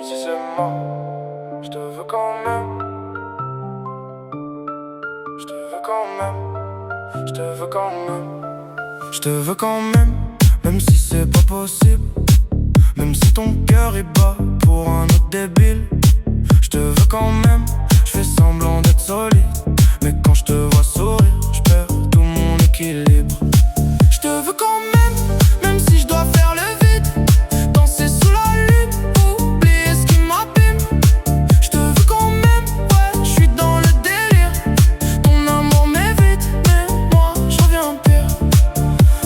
si c'est mort, je te veux quand même. Je te veux quand même. Je te veux quand même. Je te veux quand même, même si c'est pas possible. Même si ton cœur est bas pour un autre débile. Je te veux quand même, je fais semblant d'être solide. Mais quand je te vois sourire, je perds tout mon équilibre. Je te veux quand même, même si je dois faire le vide. Danser sous la lune, oublier ce qui m'abîme. Je te veux quand même, ouais, je suis dans le délire. Ton amour m'évite, mais moi je reviens pire.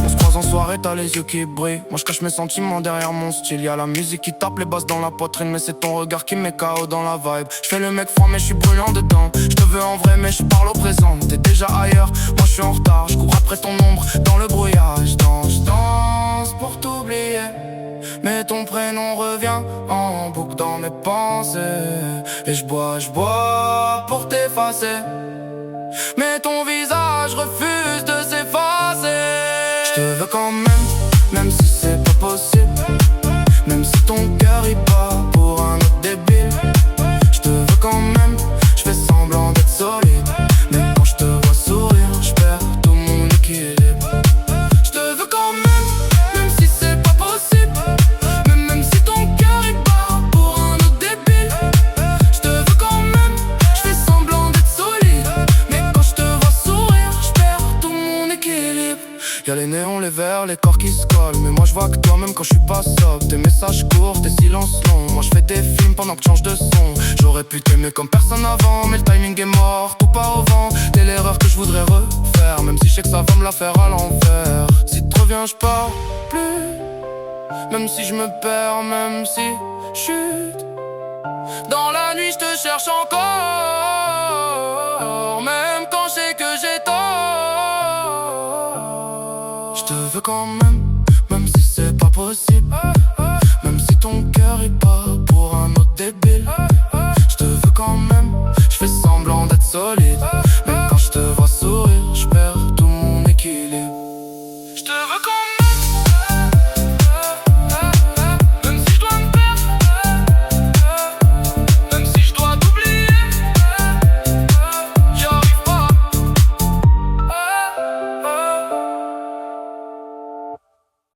On se croise en soirée, t'as les yeux qui brillent. Moi je cache mes sentiments derrière mon style. Y'a la musique qui tape, les basses dans la poitrine. Mais c'est ton regard qui met KO dans la vibe. Je fais le mec froid mais je suis brûlant dedans. Je te veux en vrai mais je parle au présent. T'es déjà ailleurs, moi je suis en retard. Je cours après ton ombre dans le brouillard. Je danse pour t'oublier. Mais ton prénom revient en boucle dans mes pensées. Et je bois pour t'effacer. Mais ton visage refuse de s'effacer. Je te veux quand même si c'est pas possible. Même si ton cœur y bat pour un autre débile. Je te veux quand même, je fais semblant d'être solide. Mais quand je te vois sourire, je perds tout mon équilibre. Je te veux quand même si c'est pas possible. Même si ton cœur y bat pour un autre débile. Je te veux quand même, je fais semblant d'être solide. Mais quand je te vois sourire, je perds tout mon équilibre. Y'a les néons, les verts, les corps qui se collent. Mais moi je vois que toi même quand je suis pas sobre. Tes messages courts, tes silences longs. Moi je fais des films pendant que tu changes de son. J'aurais pu t'aimer comme personne avant. Mais le timing est mort, tout part au vent. T'es l'erreur que je voudrais refaire. Même si je sais que ça va me la faire à l'envers. Si tu reviens je pars plus. Même si je me perds, même si je chute. Dans la nuit je te cherche encore. Même quand je sais que j'ai tort. Je te veux quand même si c'est pas possible. Même si ton cœur est pas